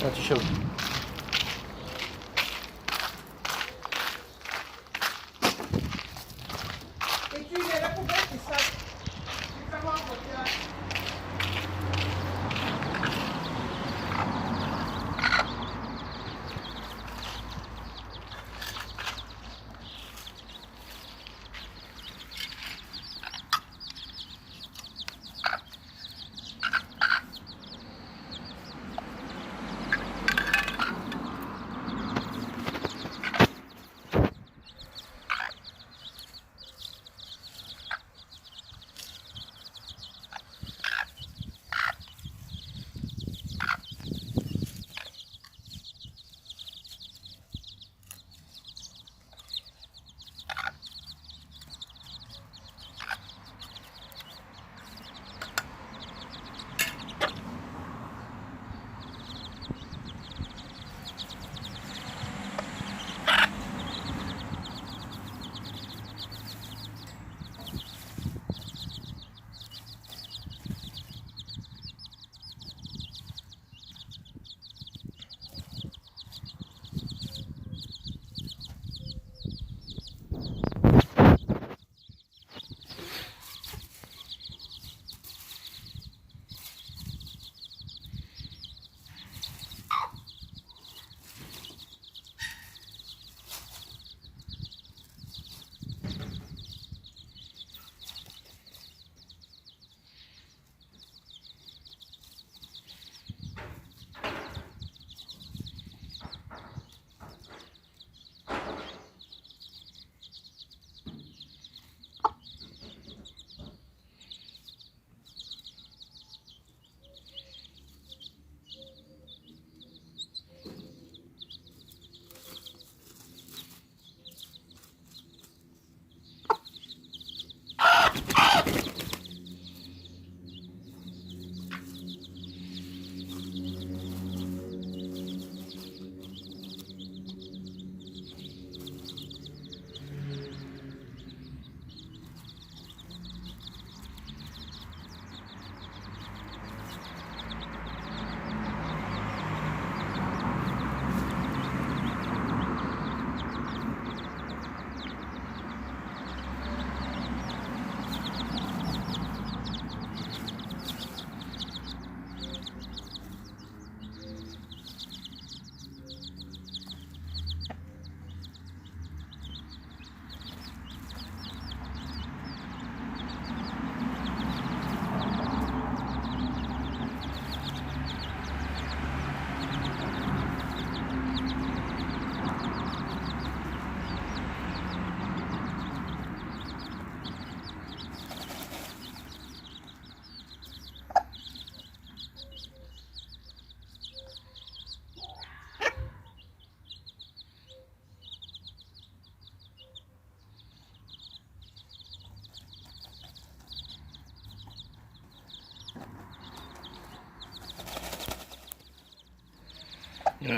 un t-shirt. Et tu es la poubelle, c'est ça. Tu peux voir, tiens.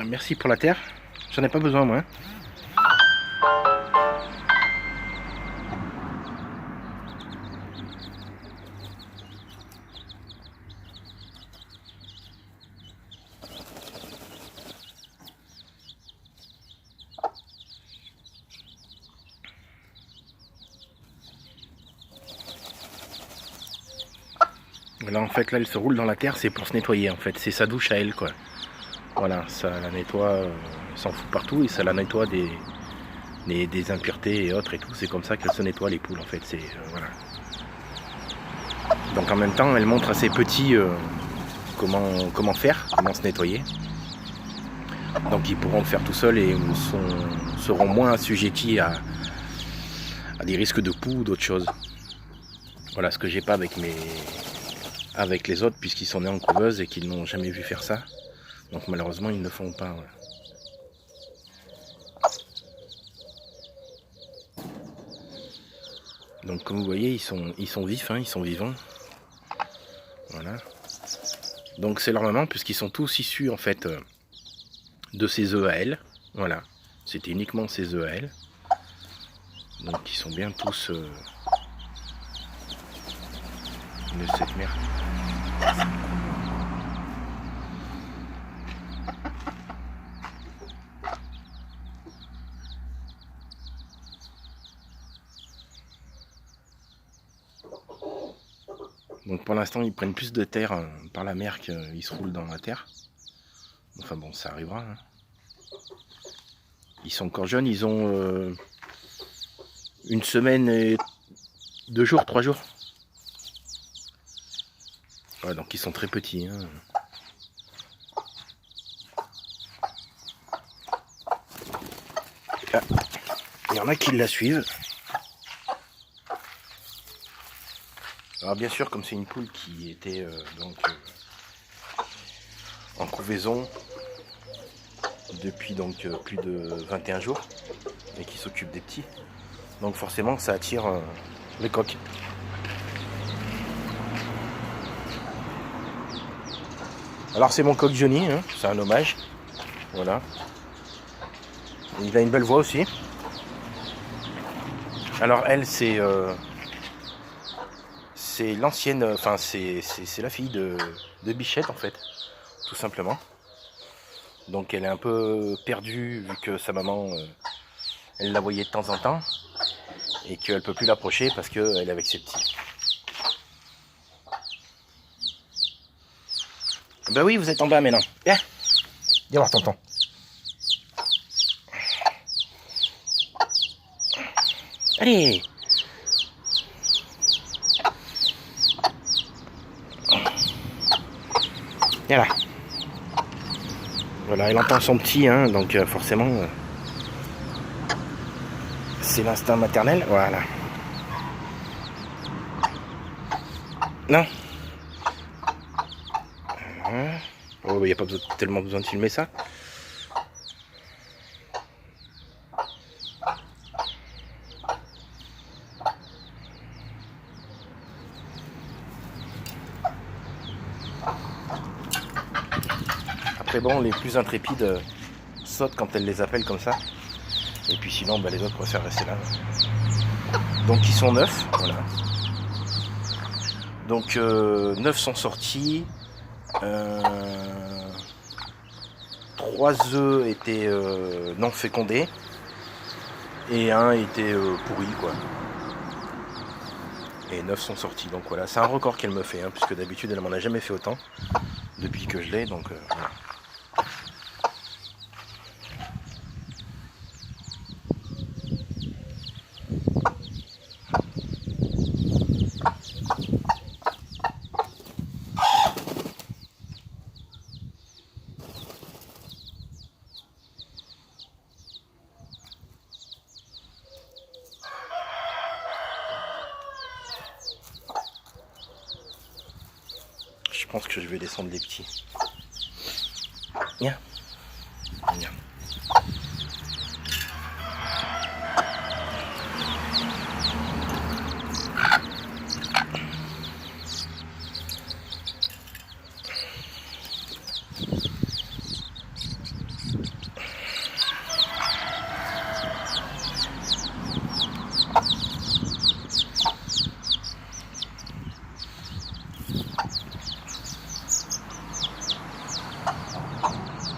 Merci pour la terre. J'en ai pas besoin moi. Là en fait, là elle se roule dans la terre, c'est pour se nettoyer en fait, c'est sa douche à elle quoi. Voilà, ça la nettoie, elle s'en fout partout et ça la nettoie des impuretés et autres et tout. C'est comme ça qu'elle se nettoie les poules en fait. C'est voilà. Donc en même temps, elle montre à ses petits comment faire, comment se nettoyer. Donc ils pourront le faire tout seuls et seront moins assujettis à des risques de poux ou d'autres choses. Voilà ce que j'ai pas avec les autres puisqu'ils sont nés en couveuse et qu'ils n'ont jamais vu faire ça. Donc malheureusement ils ne le font pas. Ouais. Donc comme vous voyez ils sont vifs, hein, ils sont vivants. Voilà. Donc c'est leur maman puisqu'ils sont tous issus en fait de ses œufs à elle. Voilà. C'était uniquement ses œufs à elle. Donc ils sont bien tous de cette mère. Donc pour l'instant, ils prennent plus de terre par la mer qu'ils se roulent dans la terre. Enfin bon, ça arrivera. Hein. Ils sont encore jeunes, ils ont une semaine et 2 jours, 3 jours. Ouais, donc ils sont très petits. Hein. Ah, il y en a qui la suivent. Alors bien sûr, comme c'est une poule qui était en couvaison depuis donc plus de 21 jours et qui s'occupe des petits, donc forcément ça attire les coqs. Alors c'est mon coq Johnny, hein, c'est un hommage, voilà. Il a une belle voix aussi. Alors elle c'est l'ancienne, enfin c'est la fille de Bichette en fait, tout simplement. Donc elle est un peu perdue vu que sa maman, elle la voyait de temps en temps et qu'elle ne peut plus l'approcher parce qu'elle est avec ses petits. Bah oui, vous êtes en bas maintenant. Viens voir tonton. Allez. Viens là. Voilà, elle entend son petit, hein, donc forcément, c'est l'instinct maternel, voilà. Non. Oh, il n'y a pas tellement besoin de filmer ça. Après bon, les plus intrépides sautent quand elle les appelle comme ça. Et puis sinon, bah, les autres préfèrent rester là. Donc ils sont 9, voilà. Donc 9 sont sortis. 3 œufs étaient non fécondés. Et un était pourri, quoi. Et 9 sont sortis. Donc voilà, c'est un record qu'elle me fait, hein, puisque d'habitude elle m'en a jamais fait autant. Depuis que je l'ai, donc voilà. Je pense que je vais descendre les petits. Viens. Viens.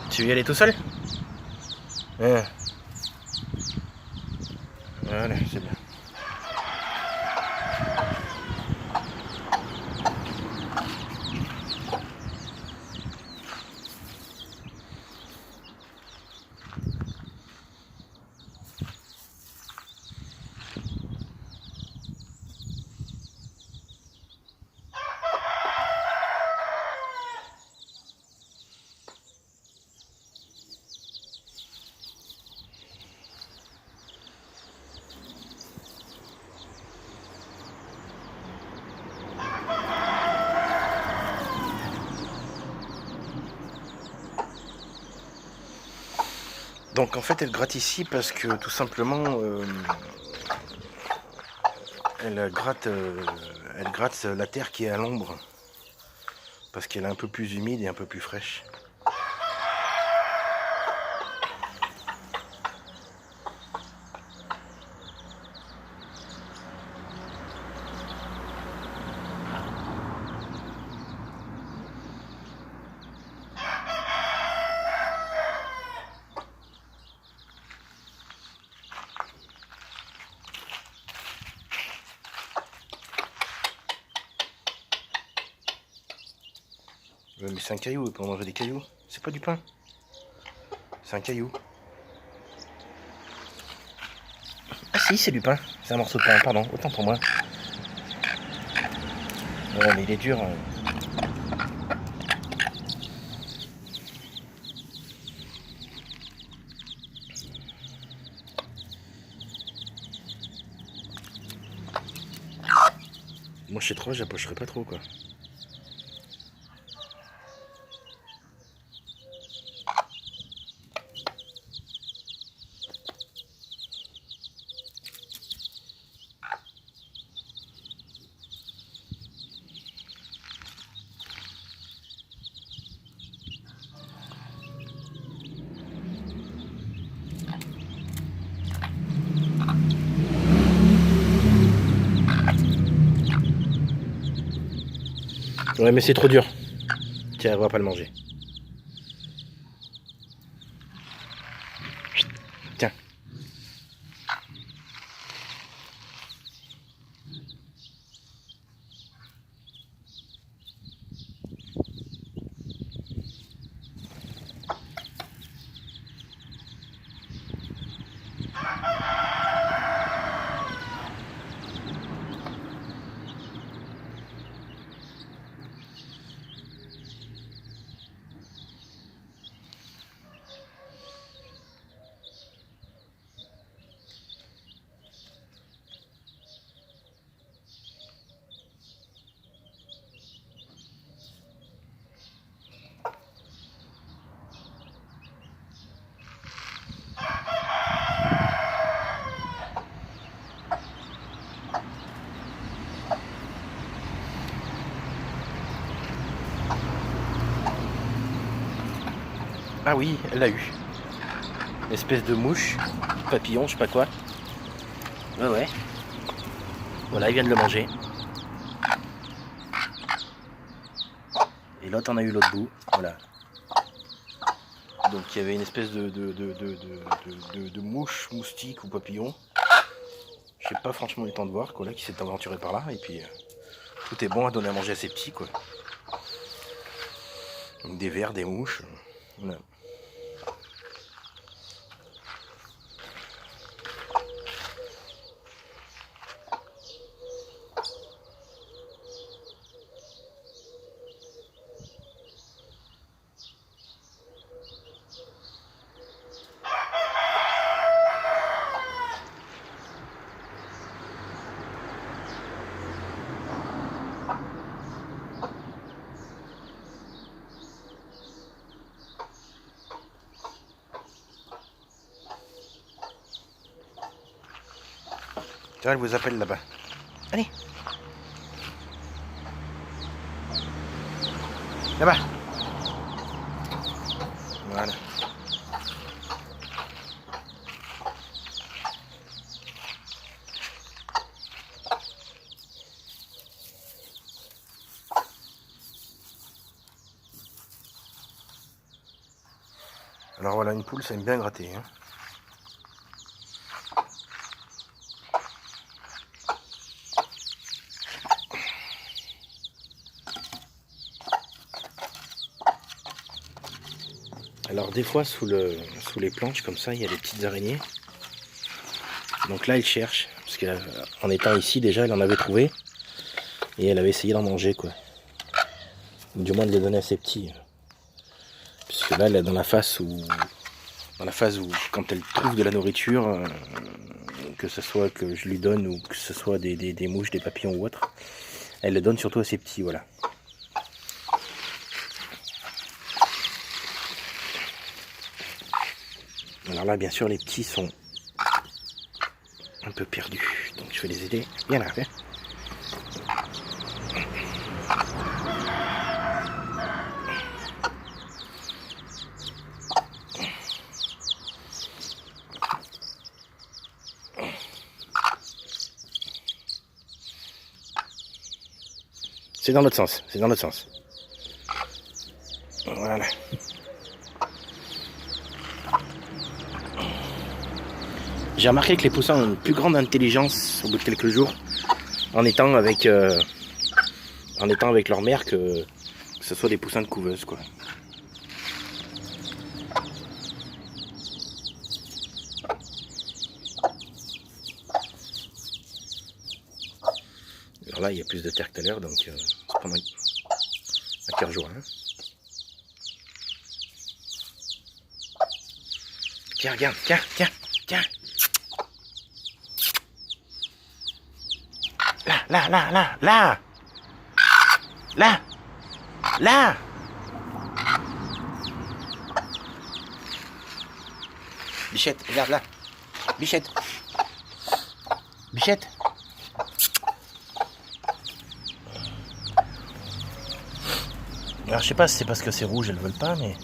Tu veux y aller tout seul? Voilà, c'est bien. Donc en fait elle gratte ici parce que tout simplement elle gratte la terre qui est à l'ombre parce qu'elle est un peu plus humide et un peu plus fraîche. Mais c'est un caillou, il peut manger des cailloux. C'est pas du pain. C'est un caillou. Ah si, c'est du pain. C'est un morceau de pain, pardon, autant pour moi. Ouais, mais il est dur. Moi chez 3, j'approcherai pas trop quoi. Ouais mais c'est trop dur. Tiens, on va pas le manger. Tiens. Ah oui, elle l'a eu. Espèce de mouche, papillon, je sais pas quoi. Ouais, ouais. Voilà, il vient de le manger. Et l'autre en a eu l'autre bout. Voilà. Donc il y avait une espèce de mouche, moustique ou papillon. Je sais pas franchement le temps de voir, quoi, là, qui s'est aventuré par là. Et puis tout est bon à donner à manger à ses petits, quoi. Donc, des vers, des mouches. Voilà. Tiens, elle vous appelle là-bas. Allez. Là-bas. Voilà. Alors voilà, une poule, ça aime bien gratter. Hein. Alors des fois sous les planches comme ça il y a des petites araignées. Donc là elle cherche. Parce qu'en étant ici déjà elle en avait trouvé. Et elle avait essayé d'en manger quoi. Ou du moins de les donner à ses petits. Puisque là elle est dans la phase où quand elle trouve de la nourriture, que ce soit que je lui donne ou que ce soit des mouches, des papillons ou autre, elle le donne surtout à ses petits, voilà. Alors là, bien sûr, les petits sont un peu perdus. Donc je vais les aider. Viens là, viens. C'est dans l'autre sens, c'est dans l'autre sens. Voilà. J'ai remarqué que les poussins ont une plus grande intelligence au bout de quelques jours en étant avec leur mère que Que ce soit des poussins de couveuse, quoi. Alors là, il y a plus de terre que tout à l'heure, donc c'est pendant un cœur joie. Hein. Tiens, regarde, tiens. Là. Bichette, regarde là. Bichette. Alors je sais pas si c'est parce que c'est rouge, elles veulent pas, mais...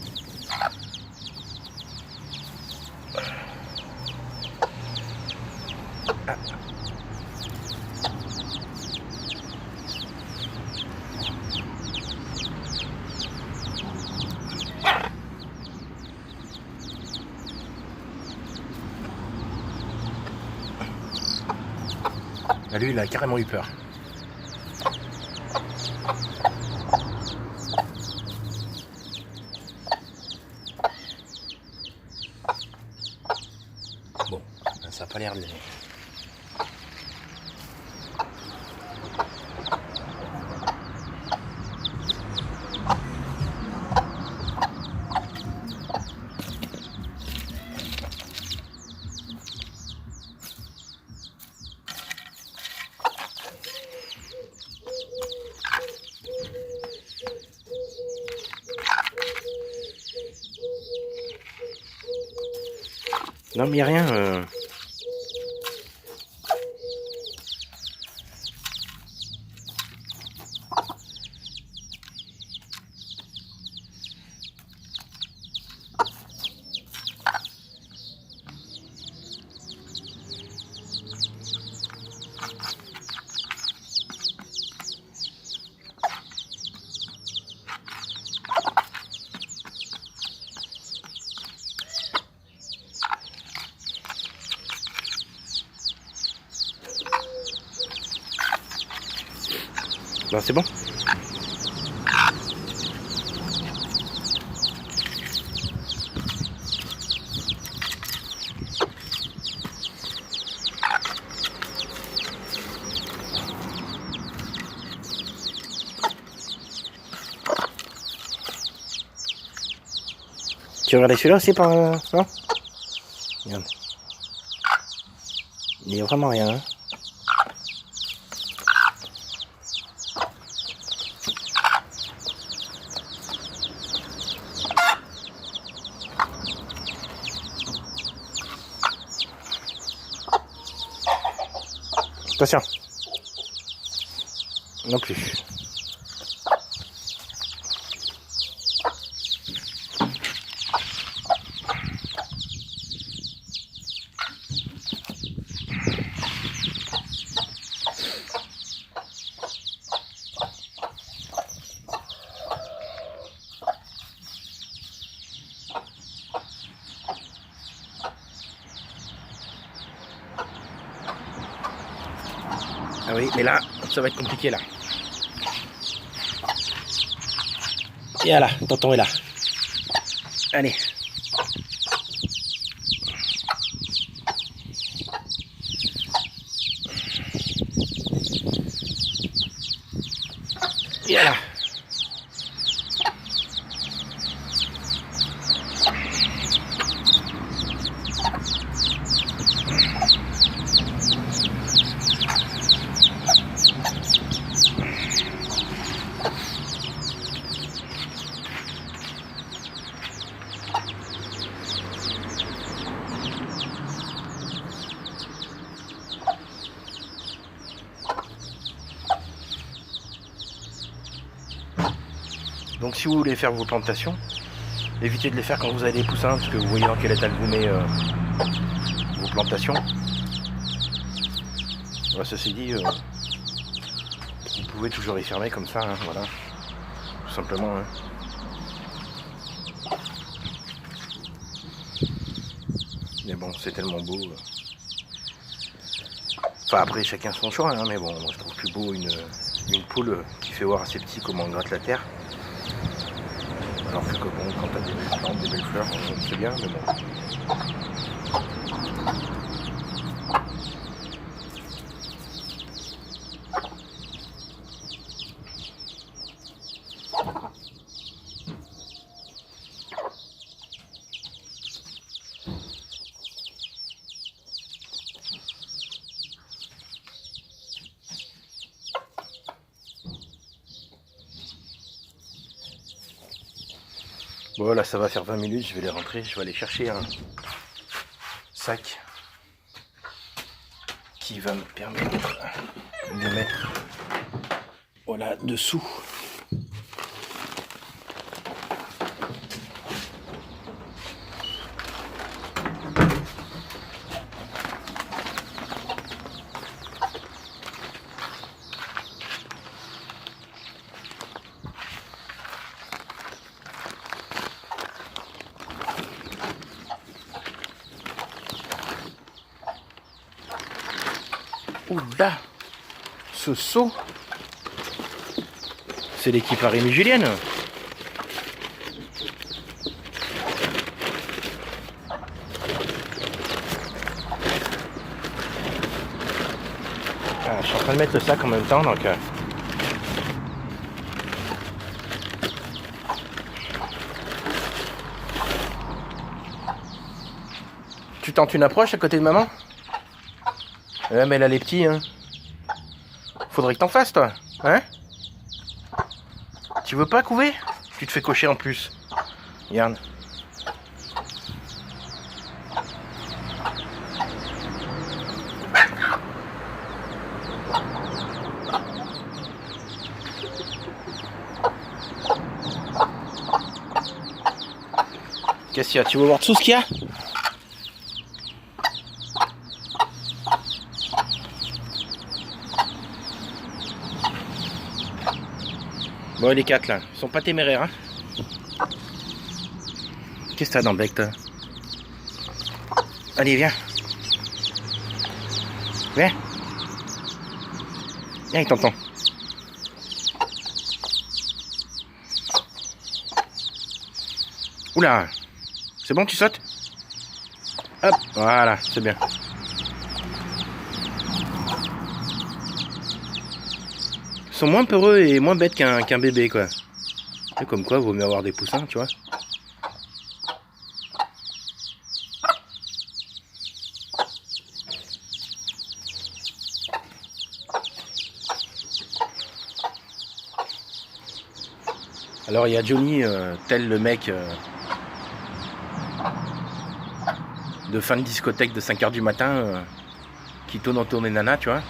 Ah, lui, il a carrément eu peur. Bon, ça n'a pas l'air de... Non, mais il n'y a rien. Non, c'est bon. Tu regardes celui-là aussi par... Non. Regarde. Il n'y a vraiment rien. Hein. Attention. Non plus. Ah oui, mais là, ça va être compliqué là. Et là, tonton est là. Allez. Et là. Donc si vous voulez faire vos plantations, évitez de les faire quand vous avez des poussins, parce que vous voyez dans quel état vous met vos plantations. Voilà, ceci dit, vous pouvez toujours y fermer comme ça, hein, voilà, tout simplement. Hein. Mais bon, c'est tellement beau. Enfin après, chacun son choix, hein, mais bon, moi je trouve plus beau une poule qui fait voir à ses petits comment on gratte la terre. Alors que bon, quand t'as des belles plantes, des belles fleurs, c'est bien, mais bon. Bon là ça va faire 20 minutes, je vais les rentrer, je vais aller chercher un sac qui va me permettre de mettre voilà dessous. Oula, ce seau, c'est l'équipe à Rémi Julienne. Ah, je suis en train de mettre le sac en même temps, donc tu tentes une approche à côté de maman? Ouais, mais là les petits, hein. Faudrait que t'en fasses, toi, hein? Tu veux pas couver? Tu te fais cocher en plus. Regarde. Qu'est-ce qu'il y a? Tu veux voir tout ce qu'il y a? Bon, les quatre là, ils sont pas téméraires, hein. Qu'est-ce que t'as dans le bec, toi? Allez, viens. Viens. Viens, il t'entend. Oula. C'est bon, tu sautes? Hop, voilà, c'est bien. Ils sont moins peureux et moins bêtes qu'un bébé, quoi. C'est comme quoi, vaut mieux avoir des poussins, tu vois. Alors il y a Johnny, tel le mec de fin de discothèque de 5h du matin qui tourne autour des nanas, tu vois.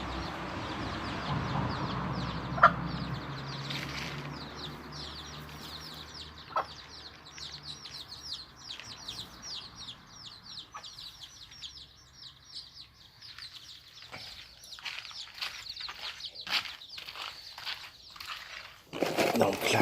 Donc là,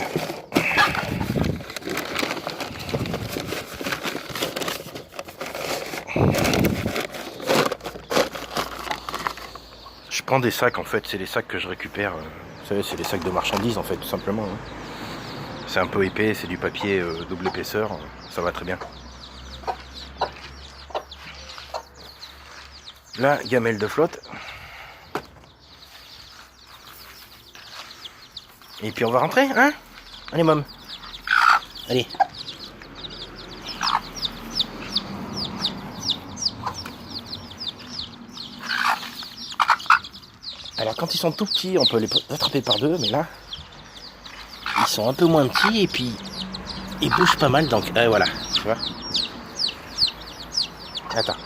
je prends des sacs, en fait, c'est les sacs que je récupère. Vous savez, c'est les sacs de marchandises, en fait, tout simplement. Hein. C'est un peu épais, c'est du papier double épaisseur, ça va très bien. Là, gamelle de flotte. Et puis on va rentrer, hein? Allez, môme. Allez. Alors quand ils sont tout petits, on peut les attraper par deux, mais là, ils sont un peu moins petits et puis ils bougent pas mal, donc voilà, tu vois. Attends,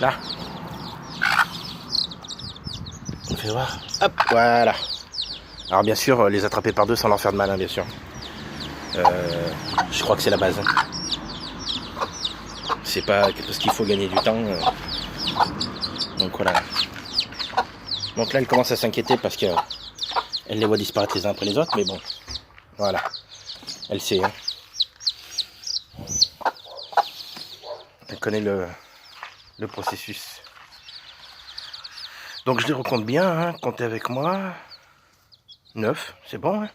là. On fait voir. Hop, voilà. Alors bien sûr, les attraper par deux sans leur faire de mal, hein, bien sûr. Je crois que c'est la base. Hein. C'est pas parce qu'il faut gagner du temps. Donc voilà. Donc là, elle commence à s'inquiéter parce qu'elle les voit disparaître les uns après les autres, mais bon, voilà. Elle sait. Hein. Elle connaît le processus. Donc je les recompte bien, hein. Comptez avec moi. 9, c'est bon, hein.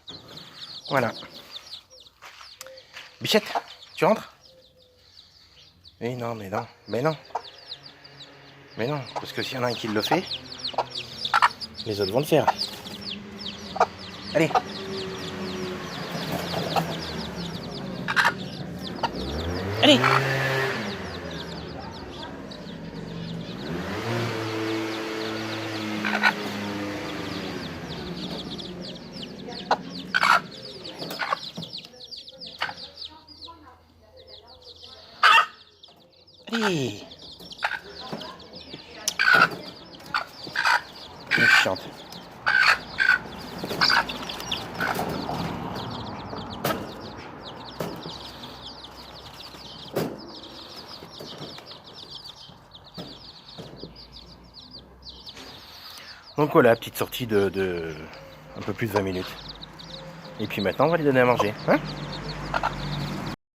Voilà. Bichette, tu rentres? Mais non, mais non, mais non. Mais non, parce que s'il y en a un qui le fait, les autres vont le faire. Allez. Allez. Allez. Elle est chiante. Donc voilà, petite sortie de un peu plus de 20 minutes. Et puis maintenant, on va lui donner à manger. Hein?